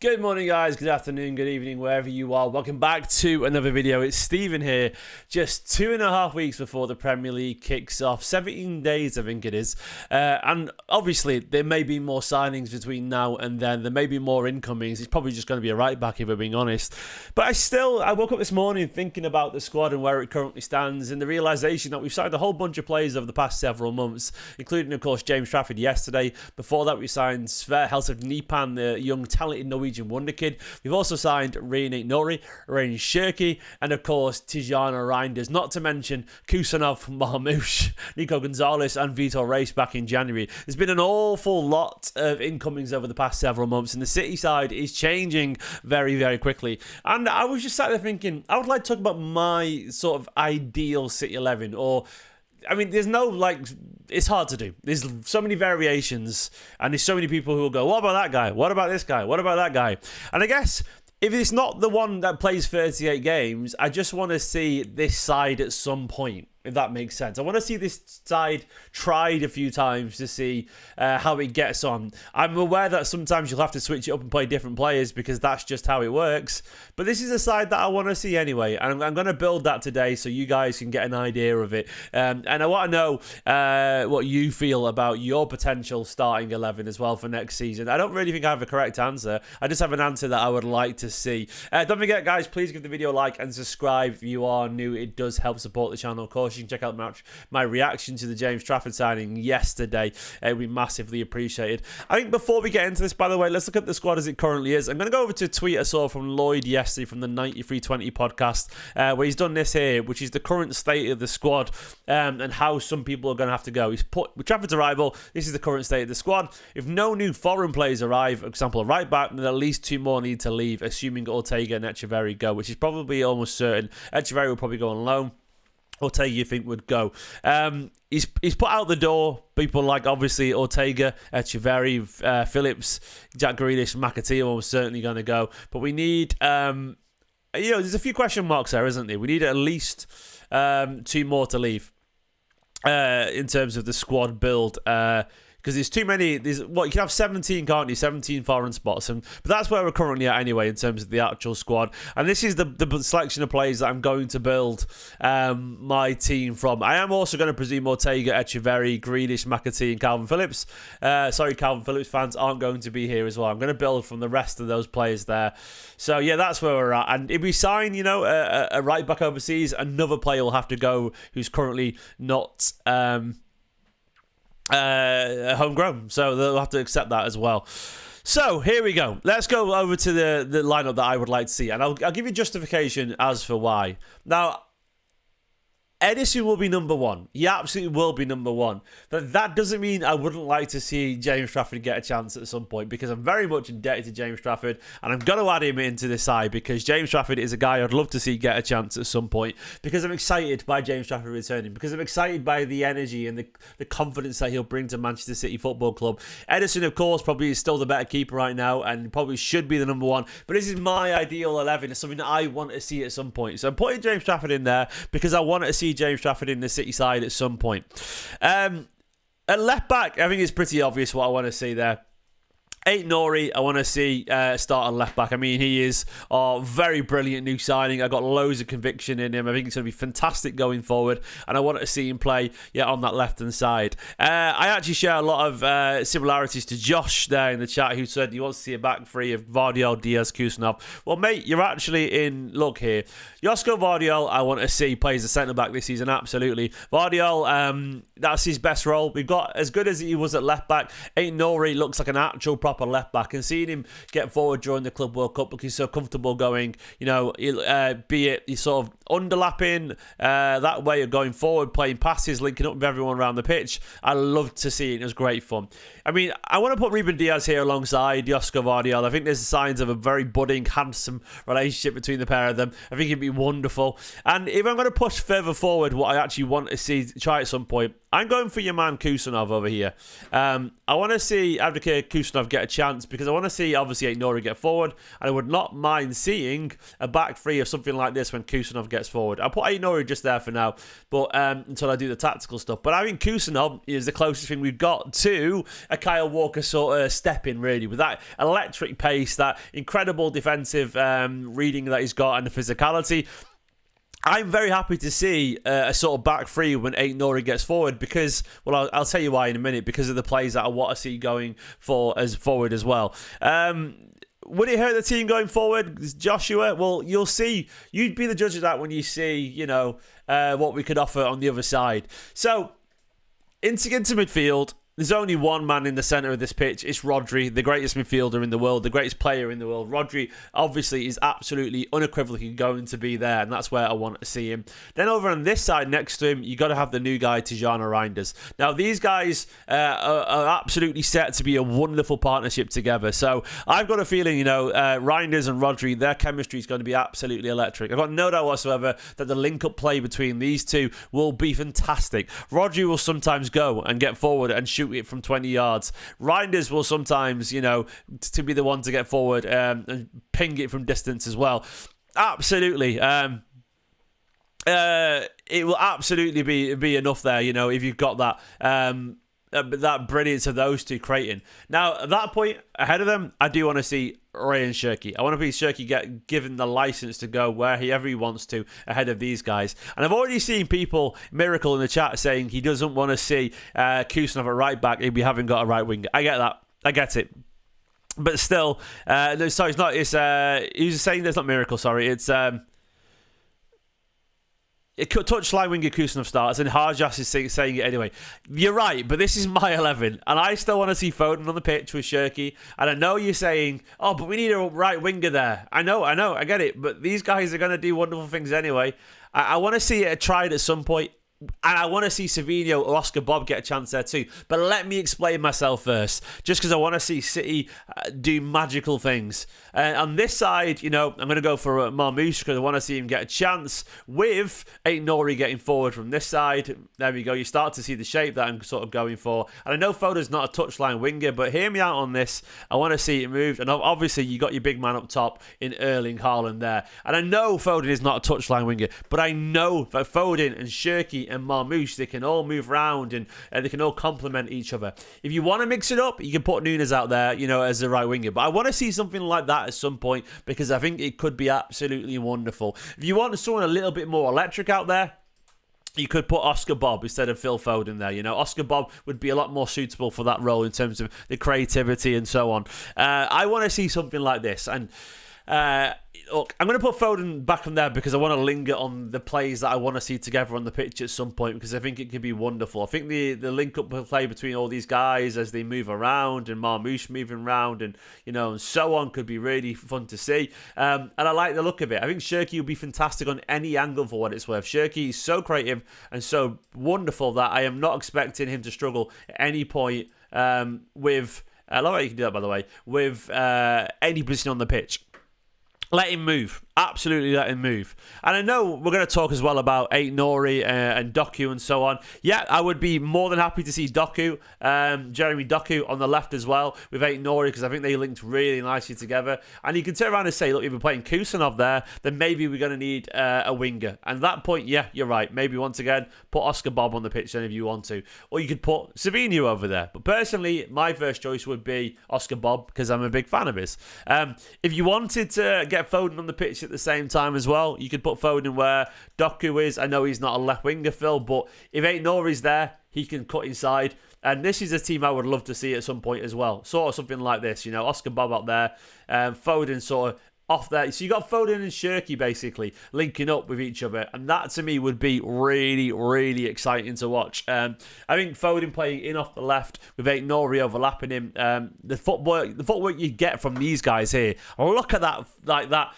Good morning, guys. Good afternoon, good evening, wherever you are. Welcome back to another video. It's Stephen here, just 2.5 weeks before the Premier League kicks off. 17 days, I think it is. And obviously, there may be more signings between now and then. There may be more incomings. It's probably just going to be a right back, if we're being honest. But I woke up this morning thinking about the squad and where it currently stands, and the realisation that we've signed a whole bunch of players over the past several months, including, of course, James Trafford yesterday. Before that, we signed Sver Helsingnipan, the young, talented Norwegian wonder kid. We've also signed René Nori, Rain Shirky, and of course Tijana Reinders, not to mention Kusanov, Marmouche, Nico Gonzalez and Vitor Reis back in January. There's been an awful lot of incomings over the past several months, and the City side is changing very, very quickly. And I was just sat there thinking, I would like to talk about my sort of ideal City 11, or I mean, there's no, it's hard to do. There's so many variations, and there's so many people who will go, what about that guy? What about this guy? What about that guy? And I guess if it's not the one that plays 38 games, I just want to see this side at some point, if that makes sense. I want to see this side tried a few times to see how it gets on. I'm aware that sometimes you'll have to switch it up and play different players because that's just how it works. But this is a side that I want to see anyway. And I'm going to build that today so you guys can get an idea of it. And I want to know what you feel about your potential starting 11 as well for next season. I don't really think I have a correct answer. I just have an answer that I would like to see. Don't forget, guys, please give the video a like and subscribe if you are new. It does help support the channel, of course. You can check out my reaction to the James Trafford signing yesterday. It would be massively appreciated. I think before we get into this, by the way, let's look at the squad as it currently is. I'm going to go over to a tweet I saw from Lloyd yesterday from the 9320 podcast, where he's done this here, which is the current state of the squad and how some people are going to have to go. He's put, with Trafford's arrival, this is the current state of the squad. If no new foreign players arrive, for example, a right back, then at least 2 more need to leave, assuming Ortega and Echeverri go, which is probably almost certain. Echeverri will probably go on loan. Ortega, you think, would go. He's put out the door people like, obviously, Ortega, Echeverri, Phillips, Jack Grealish, McAtee are almost certainly going to go. But we need, there's a few question marks there, isn't there? We need at least 2 more to leave in terms of the squad build. Because there's too many. You can have 17, can't you? 17 foreign spots, but that's where we're currently at anyway in terms of the actual squad. And this is the selection of players that I'm going to build my team from. I am also going to presume Ortega, Echeverri, Grealish, McAtee, and Calvin Phillips. Sorry, Calvin Phillips fans aren't going to be here as well. I'm going to build from the rest of those players there. So yeah, that's where we're at. And if we sign, a right back overseas, another player will have to go who's currently not homegrown, so they'll have to accept that as well. So here we go. Let's go over to the lineup that I would like to see, and I'll give you justification as for why. Now, Edison will be number 1. He absolutely will be number 1. But that doesn't mean I wouldn't like to see James Trafford get a chance at some point, because I'm very much indebted to James Trafford, and I'm going to add him into this side because James Trafford is a guy I'd love to see get a chance at some point, because I'm excited by James Trafford returning, because I'm excited by the energy and the confidence that he'll bring to Manchester City Football Club. Edison, of course, probably is still the better keeper right now and probably should be the number 1, but this is my ideal 11. It's something that I want to see at some point. So I'm putting James Trafford in there because I want to see James Trafford in the City side at some point. At left back, I think it's pretty obvious what I want to see there. Nori, I want to see start on left back. I mean, he is a very brilliant new signing. I got loads of conviction in him. I think it's going to be fantastic going forward, and I want to see him play on that left-hand side. I actually share a lot of similarities to Josh there in the chat, who said he wants to see a back three of Vardiol, Diaz, Kusanov. Well, mate, you're actually in luck here. Josko Vardiol, I want to see plays the centre-back this season, absolutely. Vardiol, that's his best role. We've got, as good as he was at left-back, Nori looks like an actual proper left back, and seeing him get forward during the Club World Cup because he's so comfortable going, be it he's sort of underlapping that way of going forward, playing passes, linking up with everyone around the pitch. I loved to see it. It was great fun. I mean, I want to put Ruben Diaz here alongside Josko Vardiol. I think there's signs of a very budding, handsome relationship between the pair of them. I think it'd be wonderful. And if I'm going to push further forward what I actually want to see try at some point, I'm going for your man Kusanov over here. I want to see Abdikir Kusanov get a chance because I want to see, obviously, Aït-Nouri get forward. And I would not mind seeing a back three of something like this when Kusanov gets forward. I'll put Aït-Nouri just there for now, but until I do the tactical stuff. But I think Kusanov is the closest thing we've got to a Kyle Walker sort of step-in, really, with that electric pace, that incredible defensive reading that he's got, and the physicality. I'm very happy to see a sort of back three when Aït-Nouri gets forward because, well, I'll tell you why in a minute, because of the plays that I want to see going for as forward as well. Would it hurt the team going forward, Joshua? Well, you'll see. You'd be the judge of that when you see, you know, what we could offer on the other side. So, into midfield. There's only one man in the centre of this pitch. It's Rodri, the greatest midfielder in the world, the greatest player in the world. Rodri, obviously, is absolutely unequivocally going to be there, and that's where I want to see him. Then over on this side next to him, you got to have the new guy, Tijjani Reinders. Now, these guys are absolutely set to be a wonderful partnership together. So I've got a feeling, you know, Reinders and Rodri, their chemistry is going to be absolutely electric. I've got no doubt whatsoever that the link-up play between these two will be fantastic. Rodri will sometimes go and get forward and shoot it from 20 yards. Reinders will sometimes, you know, to be the one to get forward and ping it from distance as well. Absolutely. It will absolutely be enough there, you know, if you've got that brilliance of those two creating. Now, at that point, ahead of them, I do want to see Rayan Cherki. I want to see Cherki get given the license to go wherever he wants to ahead of these guys. And I've already seen people, Miracle in the chat, saying he doesn't want to see Kusanov at right back if we haven't got a right winger. I get that. I get it. But still, no, sorry, it's not. It's he was saying there's not Miracle. Sorry, it's it could touchline winger Kusanov starts, and Harjas is saying it anyway. You're right, but this is my 11, and I still want to see Foden on the pitch with Cherki. And I know you're saying, oh, but we need a right winger there. I know, I get it, but these guys are going to do wonderful things anyway. I want to see it tried at some point. And I want to see Savinho or Oscar Bob get a chance there too. But let me explain myself first. Just because I want to see City do magical things. On this side, you know, I'm going to go for Marmoush because I want to see him get a chance with Aït-Nouri getting forward from this side. There we go. You start to see the shape that I'm sort of going for. And I know Foden's not a touchline winger, but hear me out on this. I want to see it moved. And obviously, you got your big man up top in Erling Haaland there. And I know Foden is not a touchline winger, but I know that Foden and Cherki and Marmoush, they can all move around and they can all complement each other. If you want to mix it up, you can put Nunes out there, you know, as the right winger. But I want to see something like that at some point because I think it could be absolutely wonderful. If you want someone a little bit more electric out there, you could put Oscar Bob instead of Phil Foden there. You know, Oscar Bob would be a lot more suitable for that role in terms of the creativity and so on. I want to see something like this. And look, I'm going to put Foden back on there because I want to linger on the plays that I want to see together on the pitch at some point because I think it could be wonderful. I think the link-up play between all these guys as they move around and Marmoush moving around and, you know, and so on could be really fun to see. And I like the look of it. I think Cherki will be fantastic on any angle for what it's worth. Cherki is so creative and so wonderful that I am not expecting him to struggle at any point with... I love how you can do that, by the way, with any position on the pitch. Let him move. Absolutely let him move. And I know we're going to talk as well about Aït-Nouri and Doku and so on. Yeah, I would be more than happy to see Doku, Jeremy Doku on the left as well with Aït-Nouri because I think they linked really nicely together. And you can turn around and say, look, if we're playing Kusanov there, then maybe we're going to need a winger. And at that point, yeah, you're right. Maybe once again, put Oscar Bob on the pitch then if you want to. Or you could put Savinho over there. But personally, my first choice would be Oscar Bob because I'm a big fan of his. If you wanted to get Foden on the pitch at the same time as well, you could put Foden where Doku is. I know he's not a left winger, Phil, but if Aït-Nouri's there, he can cut inside. And this is a team I would love to see at some point as well. Sort of something like this, you know, Oscar Bob up there, Foden sort of off there. So you got Foden and Cherki basically linking up with each other, and that to me would be really, really exciting to watch. I think Foden playing in off the left with Aït-Nouri overlapping him. The footwork you get from these guys here. Look at that, like that.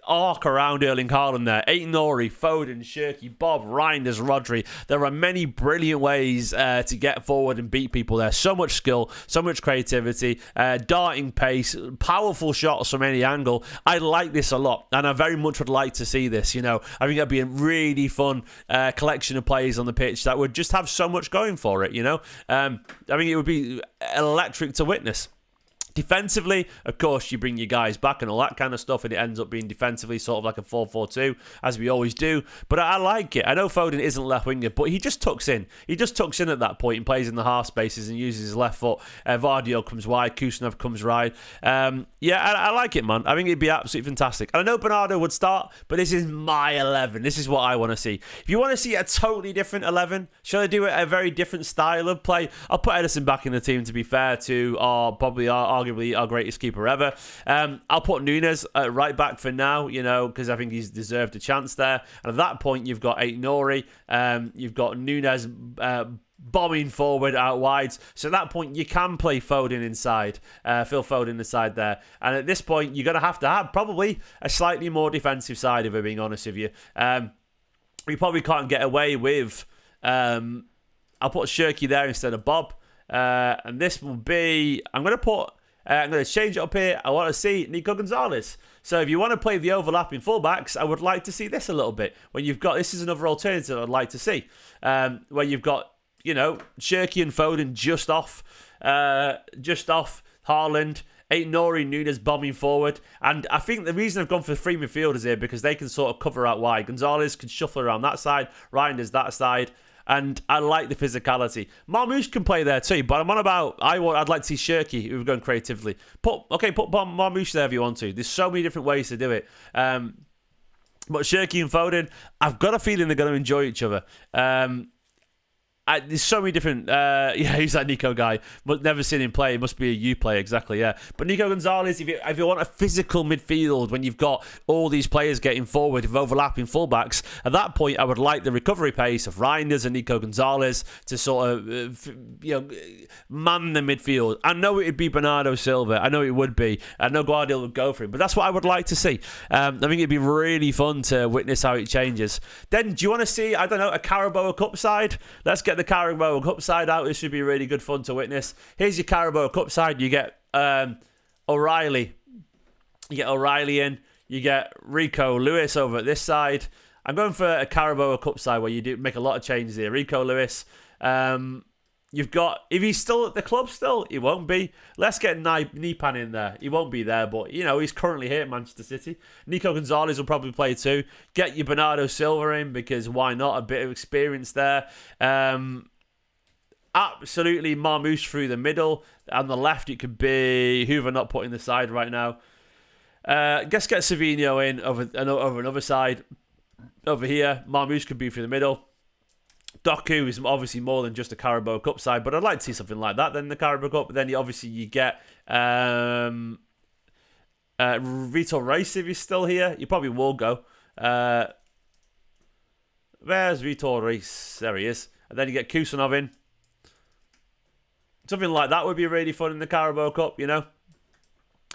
arc around Erling Haaland there. Aït-Nouri, Foden, Shirky, Bob, Reinders, Rodri. There are many brilliant ways to get forward and beat people there. So much skill, so much creativity, darting pace, powerful shots from any angle. I like this a lot, and I very much would like to see this. You know, I think that'd be a really fun collection of players on the pitch that would just have so much going for it. You know, I think it would be electric to witness. Defensively, of course, you bring your guys back and all that kind of stuff, and it ends up being defensively sort of like a 4-4-2, as we always do. But I like it. I know Foden isn't left winger, but he just tucks in. He just tucks in at that point and plays in the half spaces and uses his left foot. Vardiol comes wide, Kusanov comes right. Yeah, I like it, man. I think it'd be absolutely fantastic. And I know Bernardo would start, but this is my 11. This is what I want to see. If you want to see a totally different 11, should I do it a very different style of play? I'll put Edison back in the team, to be fair to probably arguably our greatest keeper ever. I'll put Nunes right back for now, you know, because I think he's deserved a chance there. And at that point, you've got Aït-Nouri, you've got Nunes bombing forward out wide. So at that point, you can play Foden inside, Phil Foden inside there. And at this point, you're going to have probably a slightly more defensive side, if we're being honest with you. We probably can't get away with... I'll put Shirky there instead of Bob. And this will be... I'm going to change it up here. I want to see Nico Gonzalez. So if you want to play the overlapping fullbacks, I would like to see this a little bit. When you've got... This is another alternative I'd like to see. Where you've got, you know, Shirky and Foden just off Haaland, Aït-Nouri, Nunes bombing forward. And I think the reason I've gone for 3 midfielders here, because they can sort of cover out wide. Gonzalez can shuffle around that side. Reinders that side. And I like the physicality. Marmoush can play there too, but I'm on about... I'd like to see Shirky, who we're going creatively. Put Marmoush there if you want to. There's so many different ways to do it. But Shirky and Foden, I've got a feeling they're going to enjoy each other. There's so many different... he's that Nico guy. But never seen him play. It must be a U player, exactly, yeah. But Nico Gonzalez, if you want a physical midfield, when you've got all these players getting forward with overlapping fullbacks, at that point, I would like the recovery pace of Reinders and Nico Gonzalez to sort of, man the midfield. I know it would be Bernardo Silva. I know it would be. I know Guardiola would go for it. But that's what I would like to see. I think it'd be really fun to witness how it changes. Then, do you want to see, I don't know, a Carabao Cup side? Let's get the Carabao Cup side out. This should be really good fun to witness. Here's your Carabao Cup side. You get O'Reilly. You get O'Reilly in. You get Rico Lewis over at this side. I'm going for a Carabao Cup side where you do make a lot of changes here. Rico Lewis. You've got... If he's still at the club still, he won't be. Let's get Nipan in there. He won't be there, but, you know, he's currently here at Manchester City. Nico Gonzalez will probably play too. Get your Bernardo Silva in, because why not? A bit of experience there. Absolutely Marmoush through the middle. On the left, it could be Hoover not putting the side right now. Guess get Savinho in over another side. Over here, Marmoush could be through the middle. Doku is obviously more than just a Carabao Cup side, but I'd like to see something like that then the Carabao Cup. But then you get Vitor Reis if he's still here. You probably will go. Where's Vitor Reis? There he is. And then you get Kusanov in. Something like that would be really fun in the Carabao Cup, you know.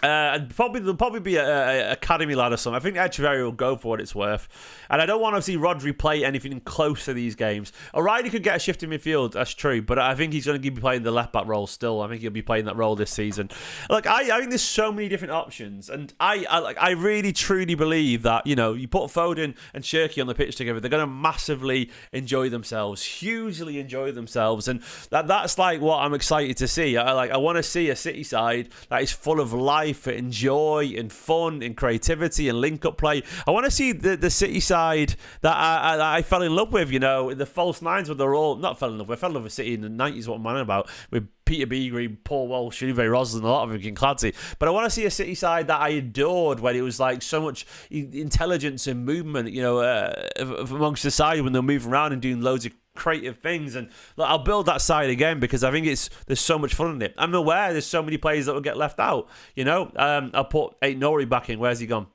And there'll probably be a academy lad or something. I think Echeverri will go for what it's worth. And I don't want to see Rodri play anything close to these games. O'Reilly could get a shift in midfield, that's true. But I think he's going to be playing the left-back role still. I think he'll be playing that role this season. Like, I think there's so many different options. And I really, truly believe that, you know, you put Foden and Shirky on the pitch together, they're going to massively enjoy themselves. Hugely enjoy themselves. And that's like what I'm excited to see. I want to see a City side that is full of life and joy and fun and creativity and link-up play. I want to see the City side that I fell in love with, you know, the false nines where they're all... Not fell in love with. I fell in love with City in the 90s, what I'm on about, with Peter Beagrie, Paul Walsh, Uwe Roslin, a lot of them can Clancy. But I want to see a City side that I adored when it was like so much intelligence and movement, you know, amongst the side when they're moving around and doing loads of creative things. And look, I'll build that side again because I think there's so much fun in it. I'm aware there's so many players that will get left out, you know. I'll put Aït-Nouri back in. Where's he gone?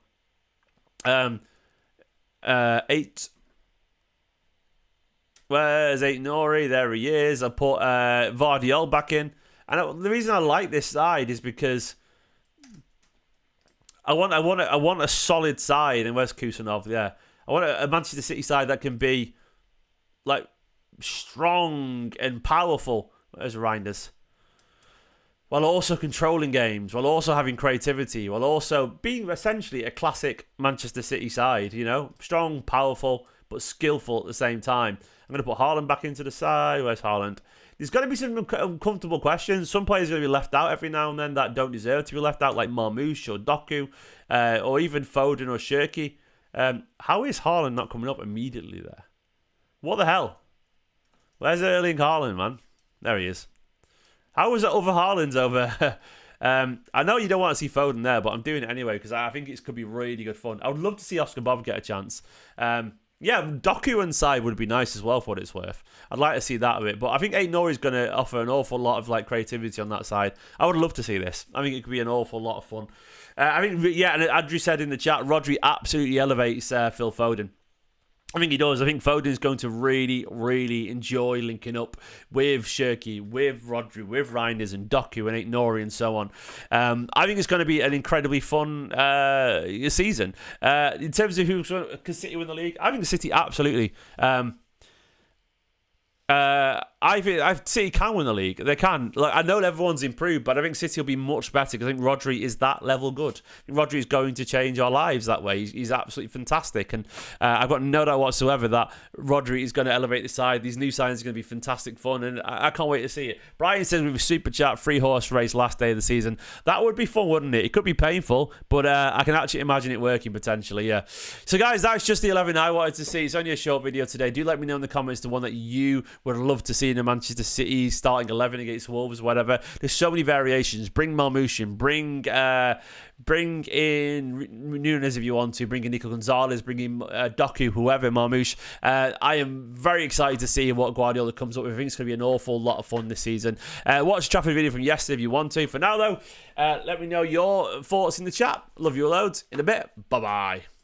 Where's Aït-Nouri? There he is. I put Vardiol back in. And the reason I like this side is because I want a solid side in West Kusanov. Yeah, I want a Manchester City side that can be like strong and powerful as Reinders, while also controlling games, while also having creativity, while also being essentially a classic Manchester City side. You know, strong, powerful, but skillful at the same time. I'm going to put Haaland back into the side. Where's Haaland? There's going to be some uncomfortable questions. Some players are going to be left out every now and then that don't deserve to be left out, like Marmoush or Doku, or even Foden or Shirky. How is Haaland not coming up immediately there? What the hell? Where's Erling Haaland, man? There he is. How was it over Haaland's over? I know you don't want to see Foden there, but I'm doing it anyway because I think it could be really good fun. I would love to see Oscar Bob get a chance. Yeah, Doku inside would be nice as well for what it's worth. I'd like to see that a bit. But I think Aït-Nouri is going to offer an awful lot of like creativity on that side. I would love to see this. I think it could be an awful lot of fun. I think, yeah, and Andrew said in the chat, Rodri absolutely elevates Phil Foden. I think he does. I think Foden's going to really, really enjoy linking up with Shirky, with Rodri, with Reinders and Doku and Aït-Nouri and so on. I think it's going to be an incredibly fun season. In terms of who can City win the league, I think City absolutely. I think City can win the league. They can. Like, I know everyone's improved, but I think City will be much better because I think Rodri is that level good. I think Rodri is going to change our lives that way. He's absolutely fantastic, and I've got no doubt whatsoever that Rodri is going to elevate the side. These new signings are going to be fantastic fun, and I can't wait to see it. Brian says with a super chat, 3-horse race last day of the season. That would be fun, wouldn't it? It could be painful, but I can actually imagine it working potentially. Yeah. So guys, that's just the 11 I wanted to see. It's only a short video today. Do let me know in the comments the one that you would love to see in a Manchester City starting 11 against Wolves, whatever. There's so many variations. Bring Marmoush in, bring in Nunes if you want to, bring in Nico Gonzalez, bring in Doku, whoever, Marmoush. I am very excited to see what Guardiola comes up with. I think it's going to be an awful lot of fun this season. Watch the Trafford video from yesterday if you want to. For now though, let me know your thoughts in the chat. Love you loads. In a bit. Bye bye.